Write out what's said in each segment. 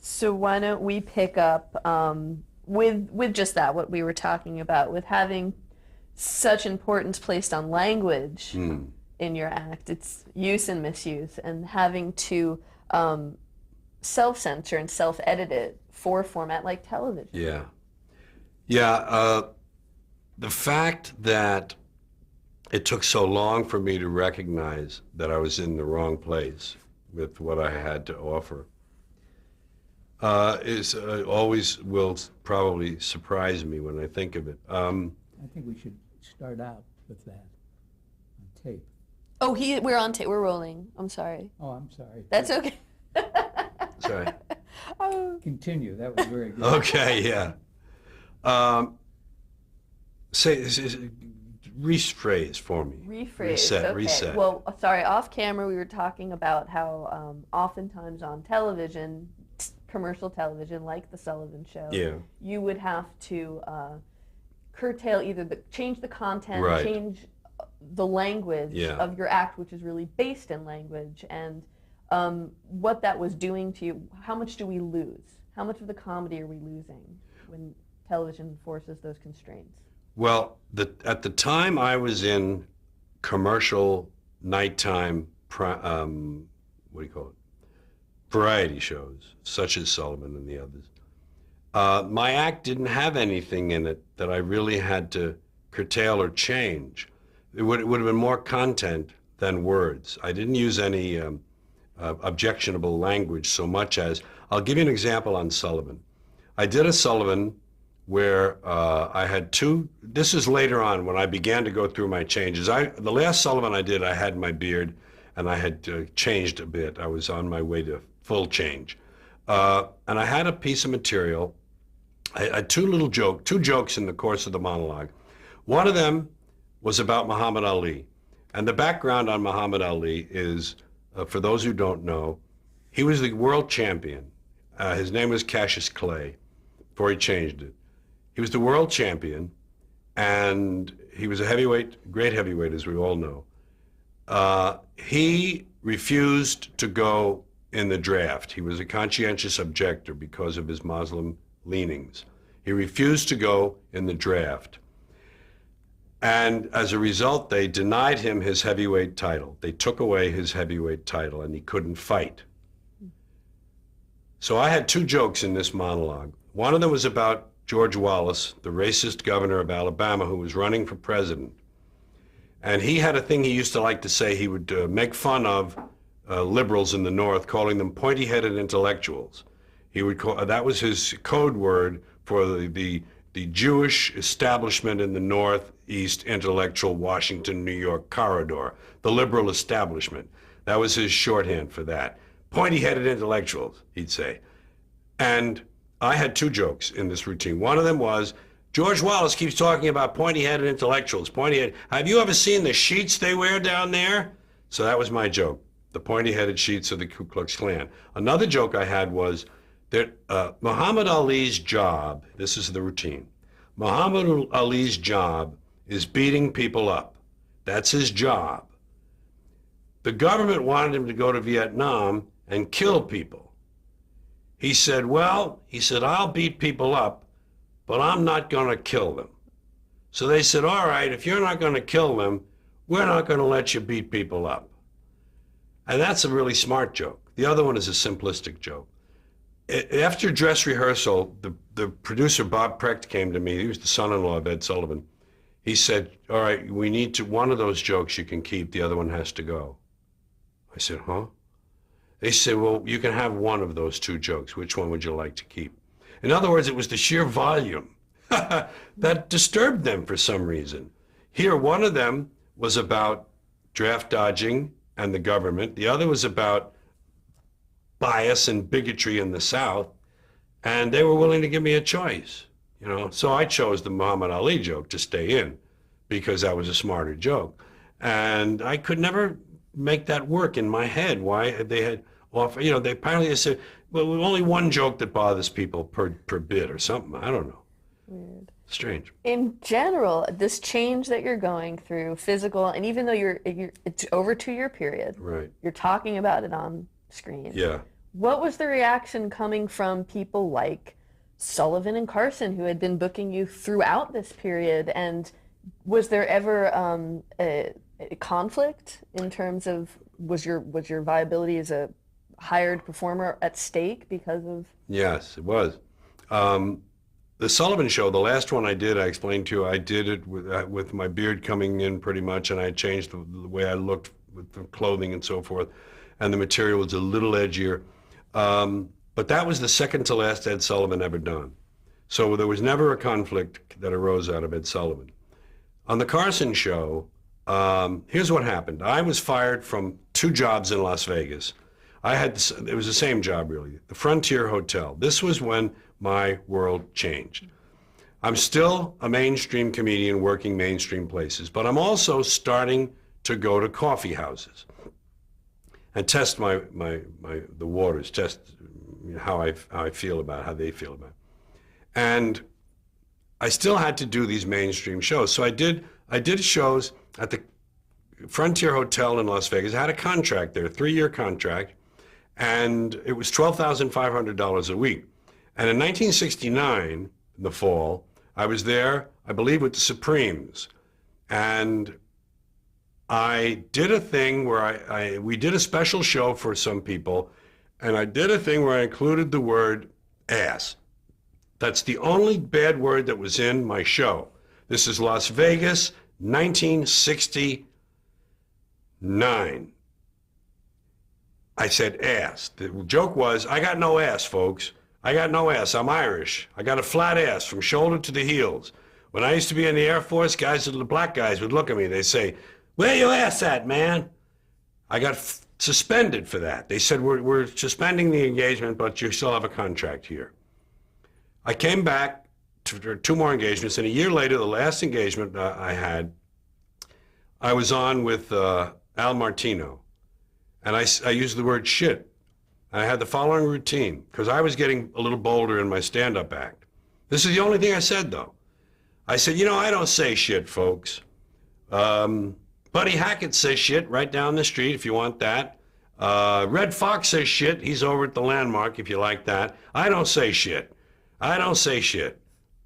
So why don't we pick up with just that, what we were talking about, with having such importance placed on language in your act, its use and misuse, and having to self-censor and self-edit it for a format like television. Yeah. Yeah, the fact that it took so long for me to recognize that I was in the wrong place with what I had to offer is always will probably surprise me when I think of it. I think we should start out with that on tape. Oh, we're on tape. We're rolling. I'm sorry. Oh, I'm sorry. That's okay. Sorry. Continue. That was very good. Okay, yeah. Rephrase for me. Rephrase. Reset. Okay. Reset. Well, sorry. Off camera, we were talking about how oftentimes on television, commercial television, like the Sullivan Show, Yeah. you would have to curtail either change the content, Right. change the language Yeah. of your act, which is really based in language, and what that was doing to you. How much do we lose? How much of the comedy are we losing when television forces those constraints? Well, at the time I was in commercial nighttime, what do you call it? Variety shows, such as Sullivan and the others. My act didn't have anything in it that I really had to curtail or change. It would have been more content than words. I didn't use any objectionable language so much as, I'll give you an example on Sullivan. I did a Sullivan where I had this is later on when I began to go through my changes. The last Sullivan I did, I had my beard and I had changed a bit. I was on my way to full change. And I had a piece of material. I had two jokes in the course of the monologue. One of them was about Muhammad Ali. And the background on Muhammad Ali is, for those who don't know, he was the world champion. His name was Cassius Clay, before he changed it. He was the world champion, and he was a heavyweight, great heavyweight, as we all know. He refused to go in the draft. He was a conscientious objector because of his Muslim leanings. He refused to go in the draft. And as a result, they denied him his heavyweight title. They took away his heavyweight title, and he couldn't fight. So I had two jokes in this monologue. One of them was about George Wallace, the racist governor of Alabama who was running for president. And he had a thing he used to like to say. He would make fun of liberals in the North, calling them pointy-headed intellectuals. He would call, that was his code word for the Jewish establishment in the Northeast intellectual Washington, New York corridor, the liberal establishment. That was his shorthand for that. Pointy-headed intellectuals, he'd say. And I had two jokes in this routine. One of them was, George Wallace keeps talking about pointy-headed intellectuals. Pointy-headed. Have you ever seen the sheets they wear down there? So that was my joke, the pointy-headed sheets of the Ku Klux Klan. Another joke I had was that Muhammad Ali's job, this is the routine, Muhammad Ali's job is beating people up. That's his job. The government wanted him to go to Vietnam and kill people. He said, I'll beat people up, but I'm not going to kill them. So they said, all right, if you're not going to kill them, we're not going to let you beat people up. And that's a really smart joke. The other one is a simplistic joke. After dress rehearsal, the producer, Bob Precht, came to me. He was the son-in-law of Ed Sullivan. He said, all right, we need to, one of those jokes you can keep, the other one has to go. I said, huh? They said, well, you can have one of those two jokes. Which one would you like to keep? In other words, it was the sheer volume that disturbed them for some reason. Here, one of them was about draft dodging and the government. The other was about bias and bigotry in the South. And they were willing to give me a choice, you know. So I chose the Muhammad Ali joke to stay in because that was a smarter joke. And I could never make that work in my head. Why they had offered, you know, they apparently said, well, only one joke that bothers people per bit or something. I don't know. Weird. Strange. In general, this change that you're going through, physical, and even though it's over 2 year period, Right. you're talking about it on screen. Yeah. What was the reaction coming from people like Sullivan and Carson, who had been booking you throughout this period? And was there ever a conflict in terms of was your viability as a hired performer at stake because of? Yes, it was. The Sullivan Show, the last one I did, I explained to you, I did it with my beard coming in pretty much, and I changed the way I looked with the clothing and so forth, and the material was a little edgier. But that was the second to last Ed Sullivan ever done. So there was never a conflict that arose out of Ed Sullivan. On the Carson Show, here's what happened. I was fired from 2 jobs in Las Vegas. It was the same job really, the Frontier Hotel. This was when my world changed. I'm still a mainstream comedian working mainstream places, but I'm also starting to go to coffee houses and test the waters, test how I feel about it, how they feel about it. And I still had to do these mainstream shows. So I did shows at the Frontier Hotel in Las Vegas. I had a contract there, a 3-year contract, and it was $12,500 a week. And in 1969, in the fall, I was there, I believe, with the Supremes. And I did a thing where we did a special show for some people, and I did a thing where I included the word ass. That's the only bad word that was in my show. This is Las Vegas, 1969. I said ass. The joke was, I got no ass, folks. I got no ass. I'm Irish. I got a flat ass from shoulder to the heels. When I used to be in the Air Force, the black guys would look at me. They'd say, "Where your ass at, man?" I got suspended for that. They said, we're suspending the engagement, but you still have a contract here. I came back for 2 more engagements, and a year later, the last engagement I had, I was on with Al Martino, and I used the word shit. I had the following routine, because I was getting a little bolder in my stand-up act. This is the only thing I said, though. I said, I don't say shit, folks. Buddy Hackett says shit right down the street if you want that. Red Fox says shit. He's over at the Landmark if you like that. I don't say shit. I don't say shit.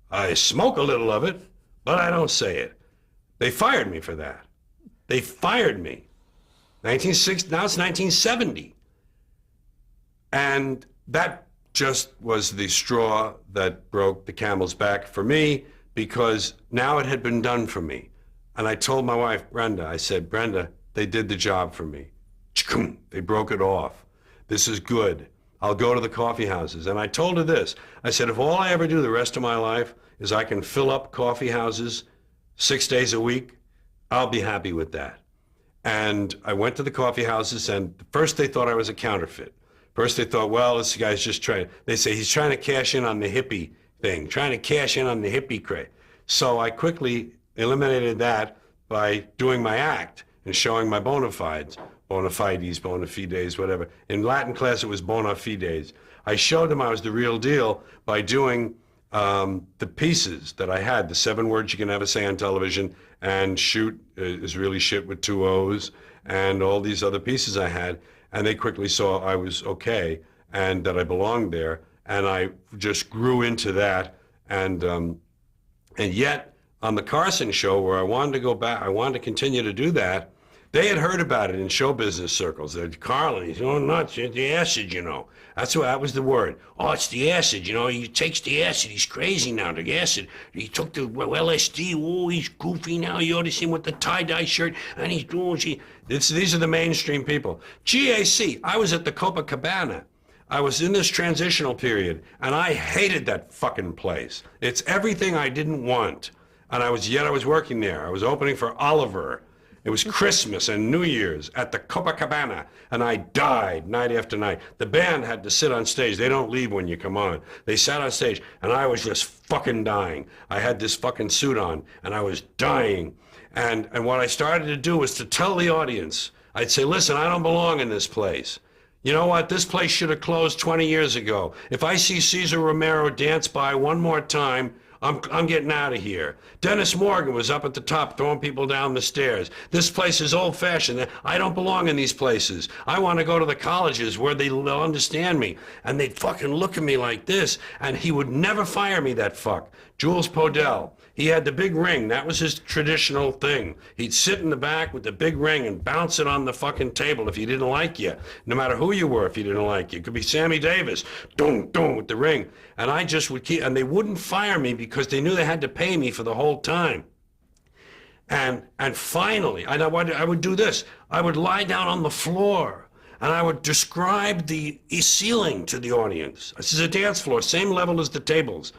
I smoke a little of it, but I don't say it. They fired me for that. They fired me. 1960, now it's 1970. And that just was the straw that broke the camel's back for me, because now it had been done for me. And I told my wife, Brenda, I said, Brenda, they did the job for me. They broke it off. This is good. I'll go to the coffee houses. And I told her this. I said, if all I ever do the rest of my life is I can fill up coffee houses 6 days a week, I'll be happy with that. And I went to the coffee houses, and first they thought I was a counterfeit. First they thought, well, this guy's just they say he's trying to cash in on the hippie thing, trying to cash in on the hippie craze. So I quickly eliminated that by doing my act and showing my bona fides, bona fides, whatever. In Latin class, it was bona fides. I showed them I was the real deal by doing the pieces that I had, the 7 words you can never say on television, and shoot is really shit with 2 O's, and all these other pieces I had. And they quickly saw I was okay and that I belonged there. And I just grew into that. And yet, on the Carson Show, where I wanted to go back, I wanted to continue to do that, they had heard about it in show business circles. They'd, Carlin, he's going nuts, it's the acid, that was the word. Oh, it's the acid, he takes the acid, he's crazy now, the acid. He took the LSD, oh, he's goofy now, you ought to see him with the tie-dye shirt, and he's doing, these are the mainstream people. GAC, I was at the Copacabana. I was in this transitional period, and I hated that fucking place. It's everything I didn't want. And I was working there. I was opening for Oliver. It was Christmas and New Year's at the Copacabana, and I died night after night. The band had to sit on stage. They don't leave when you come on. They sat on stage, and I was just fucking dying. I had this fucking suit on, and I was dying. And what I started to do was to tell the audience, I'd say, listen, I don't belong in this place. You know what? This place should have closed 20 years ago. If I see Cesar Romero dance by one more time, I'm getting out of here. Dennis Morgan was up at the top throwing people down the stairs. This place is old-fashioned. I don't belong in these places. I want to go to the colleges where they'll understand me. And they'd fucking look at me like this, and he would never fire me, that fuck. Jules Podell. He had the big ring. That was his traditional thing. He'd sit in the back with the big ring and bounce it on the fucking table if he didn't like you. No matter who you were, if he didn't like you. It could be Sammy Davis. Dong, dong, with the ring. And I just would keep, and they wouldn't fire me because they knew they had to pay me for the whole time. And finally, I would do this. I would lie down on the floor and I would describe the ceiling to the audience. This is a dance floor, same level as the tables.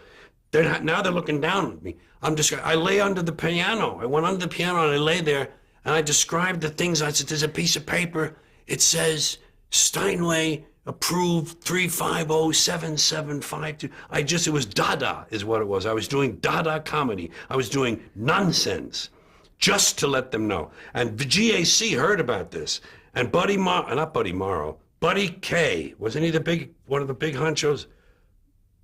Now they're looking down at me. I lay under the piano. I went under the piano and I lay there and I described the things. I said, there's a piece of paper. It says Steinway approved 3507752. It was Dada is what it was. I was doing Dada comedy. I was doing nonsense just to let them know. And the GAC heard about this. And Buddy Kaye, wasn't he one of the big honchos?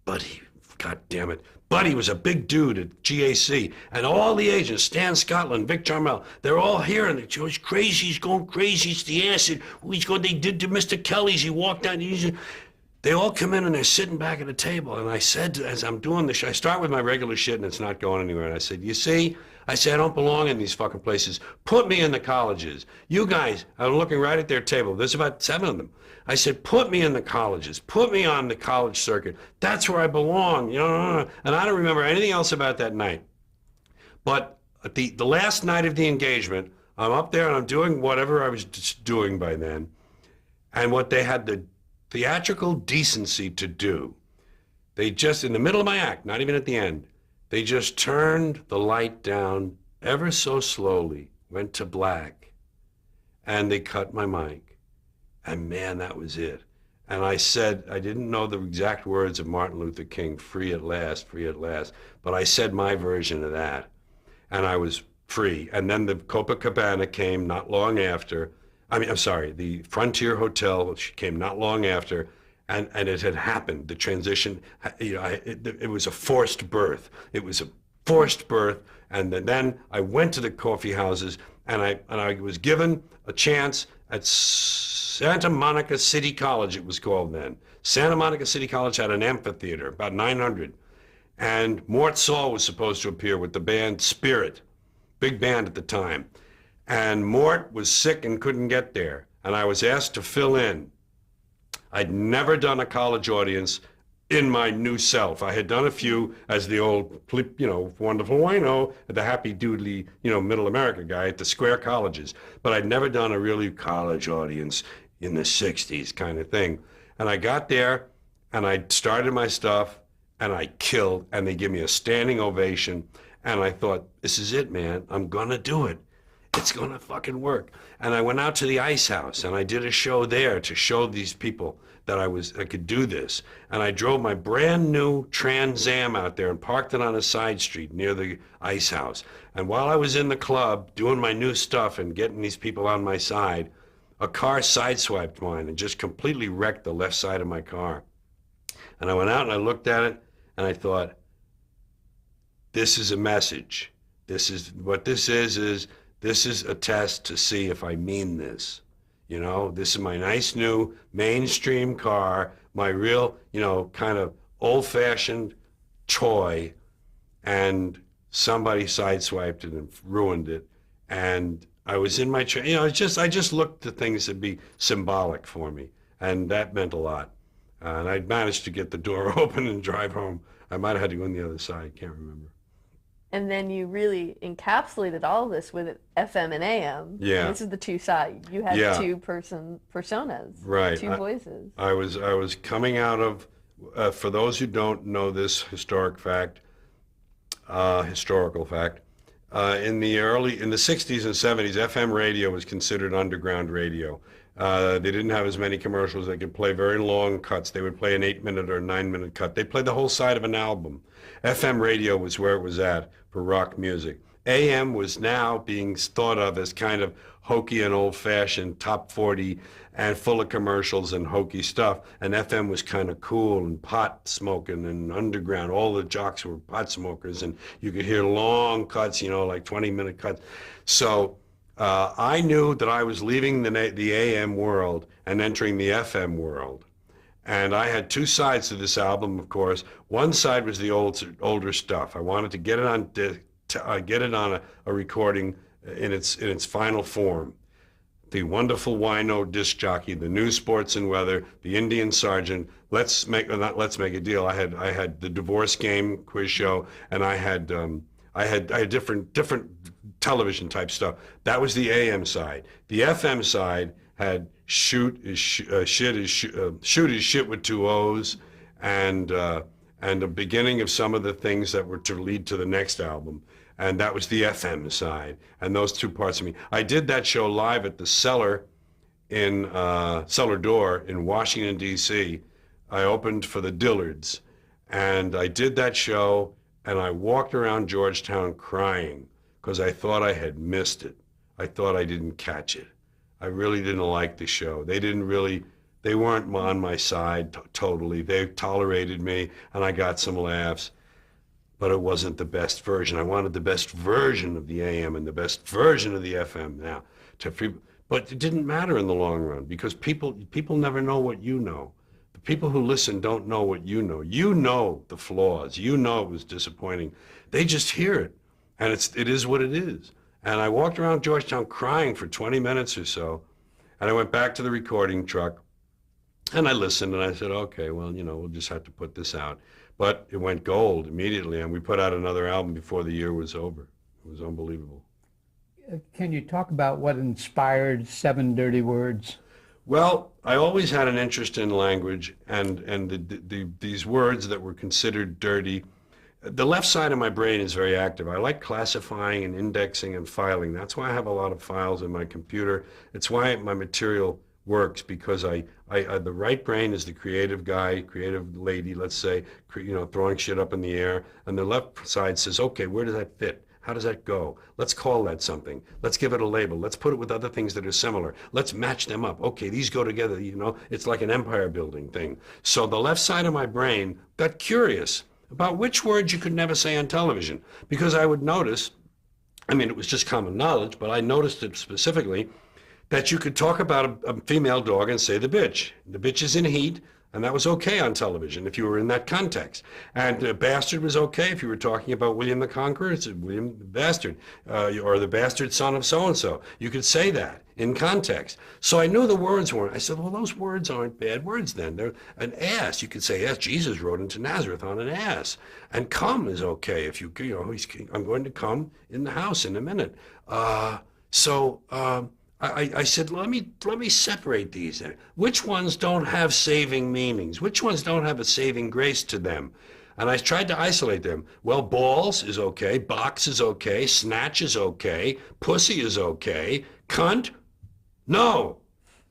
Buddy, God damn it. Buddy was a big dude at GAC, and all the agents, Stan Scotland, Vic Jarmel, they're all hearing it. He's crazy, he's going crazy, it's the acid. They did to Mr. Kelly's, he walked out. They all come in and they're sitting back at the table, and I said, as I'm doing the show, I start with my regular shit and it's not going anywhere, and I said, you see, I don't belong in these fucking places. Put me in the colleges. You guys, I'm looking right at their table. There's about 7 of them. I said, put me in the colleges. Put me on the college circuit. That's where I belong. You know, and I don't remember anything else about that night. But at the last night of the engagement, I'm up there and I'm doing whatever I was doing by then. And what they had the theatrical decency to do, they just, in the middle of my act, not even at the end, they just turned the light down ever so slowly, went to black, and they cut my mic. And man, that was it. And I said, I didn't know the exact words of Martin Luther King, free at last, but I said my version of that. And I was free. And then the Copacabana came not long after. The Frontier Hotel came not long after. And it had happened, the transition, it was a forced birth. It was a forced birth. And then I went to the coffee houses and I was given a chance at Santa Monica City College, it was called then. Santa Monica City College had an amphitheater, about 900. And Mort Saul was supposed to appear with the band Spirit, big band at the time. And Mort was sick and couldn't get there. And I was asked to fill in. I'd never done a college audience in my new self. I had done a few as the old, wonderful wino, the happy doodly, middle America guy at the square colleges. But I'd never done a really college audience in the 60s kind of thing. And I got there and I started my stuff and I killed and they give me a standing ovation. And I thought, this is it, man. I'm gonna do it. It's gonna fucking work. And I went out to the Ice House and I did a show there to show these people that I could do this. And I drove my brand new Trans Am out there and parked it on a side street near the Ice House. And while I was in the club doing my new stuff and getting these people on my side, a car sideswiped mine and just completely wrecked the left side of my car. And I went out and I looked at it and I thought, this is a message. This is a test to see if I mean this. This is my nice new mainstream car, my real, kind of old-fashioned toy, and somebody sideswiped it and ruined it. And I was in my, I just looked to things that be symbolic for me, and that meant a lot. And I managed to get the door open and drive home. I might have had to go on the other side, can't remember. And then you really encapsulated all of this with FM and AM. Yeah. This is the two sides. You had two personas. Right. Two voices. I was coming out of, for those who don't know this historical fact, in the 60s and 70s, FM radio was considered underground radio. They didn't have as many commercials. They could play very long cuts. They would play an 8-minute or 9-minute cut. They played the whole side of an album. FM radio was where it was at for rock music. AM was now being thought of as kind of hokey and old-fashioned, top 40, and full of commercials and hokey stuff. And FM was kind of cool and pot smoking and underground. All the jocks were pot smokers, and you could hear long cuts, like 20-minute cuts. So I knew that I was leaving the AM world and entering the FM world. And I had two sides to this album, of course. One side was the older stuff. I wanted to get it on a recording in its final form. The wonderful Wino disc jockey, the new Sports and Weather, the Indian Sergeant. Let's make a deal. I had the Divorce Game quiz show, and I had different television type stuff. That was the AM side. The FM side had shoot is shit with two O's, and the beginning of some of the things that were to lead to the next album. And that was the FM side, and those two parts of me. I did that show live at the Cellar Door in Washington, D.C. I opened for the Dillards, and I did that show, and I walked around Georgetown crying because I thought I had missed it. I thought I didn't catch it. I really didn't like the show. They weren't on my side totally. They tolerated me, and I got some laughs. But it wasn't the best version. I wanted the best version of the AM and the best version of the FM now. But it didn't matter in the long run because people never know what you know. The people who listen don't know what you know. You know the flaws. You know it was disappointing. They just hear it, and it is what it is. And I walked around Georgetown crying for 20 minutes or so, and I went back to the recording truck, and I listened, and I said, okay, well, we'll just have to put this out. But it went gold immediately, and we put out another album before the year was over. It was unbelievable. Can you talk about what inspired Seven Dirty Words? Well, I always had an interest in language and these words that were considered dirty. The left side of my brain is very active. I like classifying and indexing and filing. That's why I have a lot of files in my computer. It's why my material works, because the right brain is the creative guy, creative lady, let's say, throwing shit up in the air, and the left side says, okay, where does that fit? How does that go? Let's call that something. Let's give it a label. Let's put it with other things that are similar. Let's match them up. Okay, these go together, it's like an empire building thing. So the left side of my brain got curious about which words you could never say on television, because I would notice, it was just common knowledge, but I noticed it specifically, that you could talk about a female dog and say the bitch. The bitch is in heat, and that was okay on television if you were in that context. And bastard was okay if you were talking about William the Conqueror. It's William the Bastard, or the bastard son of so-and-so. You could say that in context. So I knew the words weren't. I said, well, those words aren't bad words then. They're an ass. You could say, yes, Jesus rode into Nazareth on an ass. And come is okay if I'm going to come in the house in a minute. I said, let me separate these. Which ones don't have saving meanings? Which ones don't have a saving grace to them? And I tried to isolate them. Well, balls is okay, box is okay, snatch is okay, pussy is okay, cunt, no,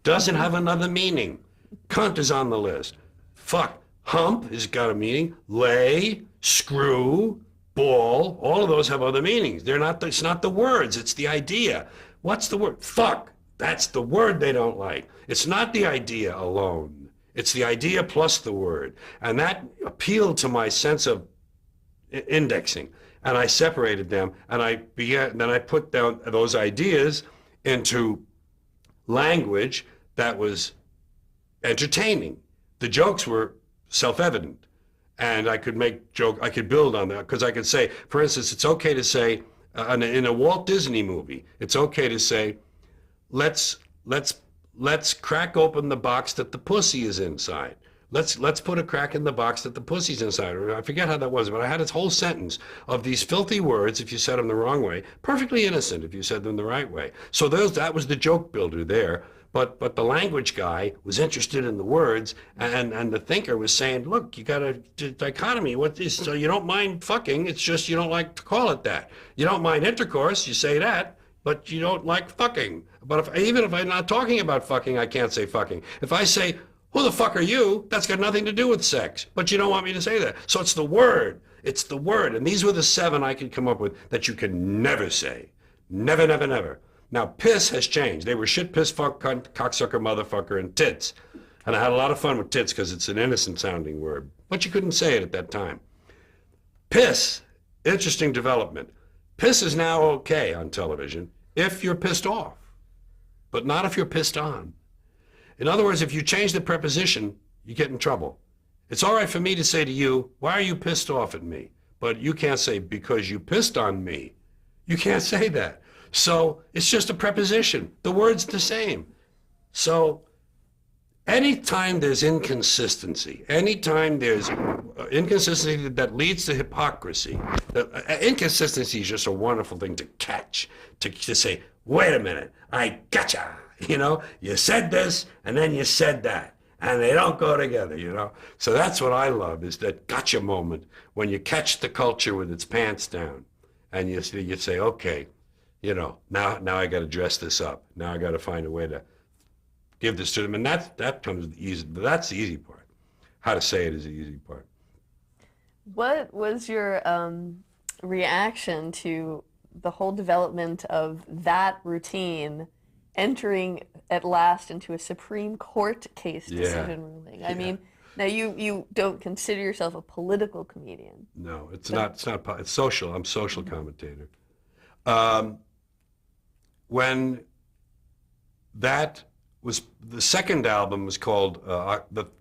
doesn't have another meaning. Cunt is on the list. Fuck, hump has got a meaning, lay, screw, ball, all of those have other meanings. It's not the words, it's the idea. What's the word? Fuck. That's the word they don't like. It's not the idea alone. It's the idea plus the word. And that appealed to my sense of indexing. And I separated them, and then I put down those ideas into language that was entertaining. The jokes were self-evident. And I could build on that, because I could say, for instance, it's okay to say, in a Walt Disney movie, it's okay to say, let's crack open the box that the pussy is inside. Let's put a crack in the box that the pussy's inside. Or I forget how that was, but I had this whole sentence of these filthy words if you said them the wrong way, perfectly innocent if you said them the right way. So that was the joke builder there. But the language guy was interested in the words, and the thinker was saying, look, you got a dichotomy. So you don't mind fucking, it's just you don't like to call it that. You don't mind intercourse, you say that, but you don't like fucking. But even if I'm not talking about fucking, I can't say fucking. If I say, who the fuck are you? That's got nothing to do with sex, but you don't want me to say that. So it's the word. It's the word. And these were the 7 I could come up with that you can never say. Never, never, never. Now, piss has changed. They were shit, piss, fuck, cunt, cocksucker, motherfucker, and tits. And I had a lot of fun with tits because it's an innocent sounding word. But you couldn't say it at that time. Piss, interesting development. Piss is now okay on television if you're pissed off, but not if you're pissed on. In other words, if you change the preposition, you get in trouble. It's all right for me to say to you, why are you pissed off at me? But you can't say, because you pissed on me. You can't say that. So it's just a preposition. The word's the same. So anytime there's inconsistency, anytime there's inconsistency that leads to hypocrisy, inconsistency is just a wonderful thing to catch, to say, wait a minute, I gotcha. You know, you said this and then you said that, and they don't go together, you know. So that's what I love, is that gotcha moment when you catch the culture with its pants down and you say, okay, you know, now I got to dress this up. Now I got to find a way to give this to them. And that comes easy. That's the easy part. How to say it is the easy part. What was your reaction to the whole development of that routine entering at last into a Supreme Court case decision ruling? I mean, now you don't consider yourself a political comedian. No, it's not. It's social. I'm a social commentator. When that was, the second album was called, FM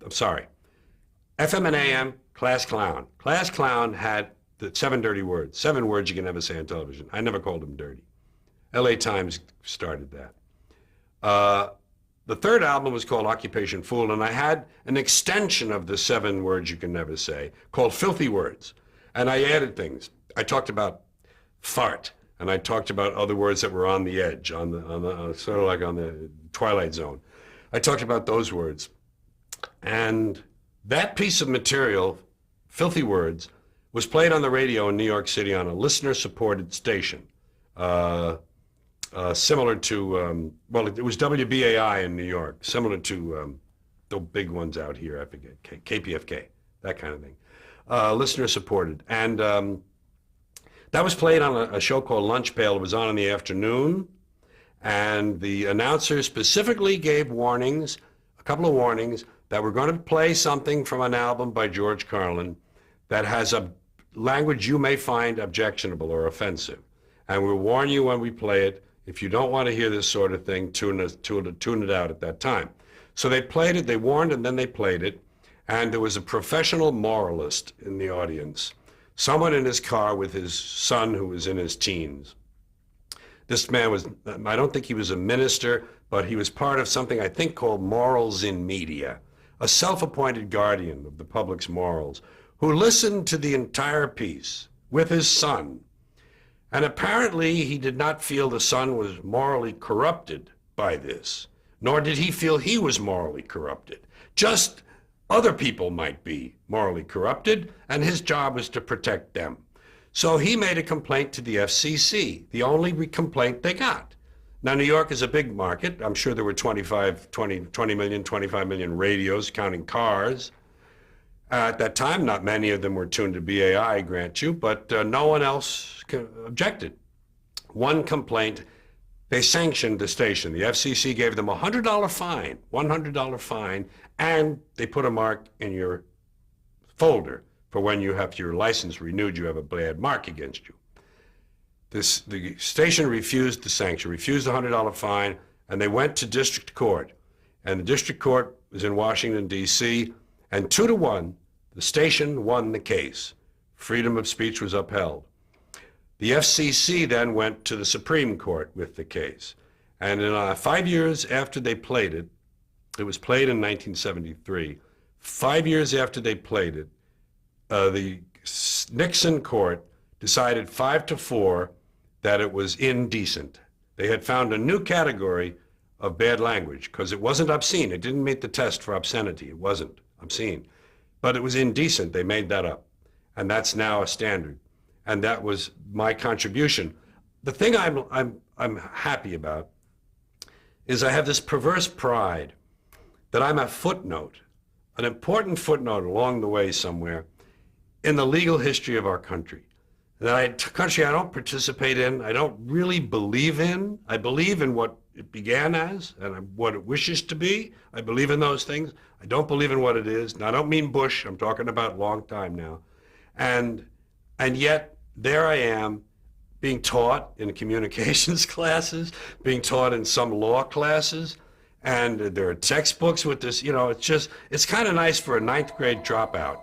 and AM, Class Clown. Class Clown had the 7 dirty words, 7 words you can never say on television. I never called them dirty. LA Times started that. The third album was called Occupation Fool, and I had an extension of the 7 words you can never say called Filthy Words. And I added things. I talked about fart, and I talked about other words that were on the edge, on the sort of like on the Twilight Zone. I talked about those words. And that piece of material, Filthy Words, was played on the radio in New York City on a listener-supported station, similar to, well, it was WBAI in New York, similar to the big ones out here, I forget, KPFK, that kind of thing. Listener-supported. And that was played on a show called Lunch Pail. It was on in the afternoon, and the announcer specifically gave warnings, a couple of warnings, that we're going to play something from an album by George Carlin that has a language you may find objectionable or offensive. And we'll warn you when we play it. If you don't want to hear this sort of thing, tune it out at that time. So they played it, they warned, and then they played it. And there was a professional moralist in the audience, someone in his car with his son who was in his teens. This man was, I don't think he was a minister, but he was part of something I think called Morals in Media, a self-appointed guardian of the public's morals, who listened to the entire piece with his son. And apparently he did not feel the son was morally corrupted by this, nor did he feel he was morally corrupted. Just other people might be morally corrupted, and his job was to protect them. So he made a complaint to the FCC, the only complaint they got. Now, New York is a big market. I'm sure there were 20 million, 25 million radios, counting cars. At that time, not many of them were tuned to BAI, I grant you, but no one else objected. One complaint, they sanctioned the station. The FCC gave them a $100 fine, and they put a mark in your folder for when you have your license renewed, you have a bad mark against you. The station refused the sanction, refused the $100 fine, and they went to district court. And the district court was in Washington, D.C., and 2-1, the station won the case. Freedom of speech was upheld. The FCC then went to the Supreme Court with the case. And in 5 years after they played it, it was played in 1973, 5 years after they played it, the Nixon court decided 5-4 that it was indecent. They had found a new category of bad language because it wasn't obscene. It didn't meet the test for obscenity. It wasn't obscene. But it was indecent. They made that up. And that's now a standard. And that was my contribution. The thing I'm happy about is I have this perverse pride that I'm a footnote, an important footnote along the way somewhere in the legal history of our country. Country I don't participate in, I don't really believe in. I believe in what it began as and what it wishes to be. I believe in those things. I don't believe in what it is. And I don't mean Bush. I'm talking about a long time now. And yet there I am being taught in communications classes, being taught in some law classes, and there are textbooks with this, it's kind of nice for a ninth grade dropout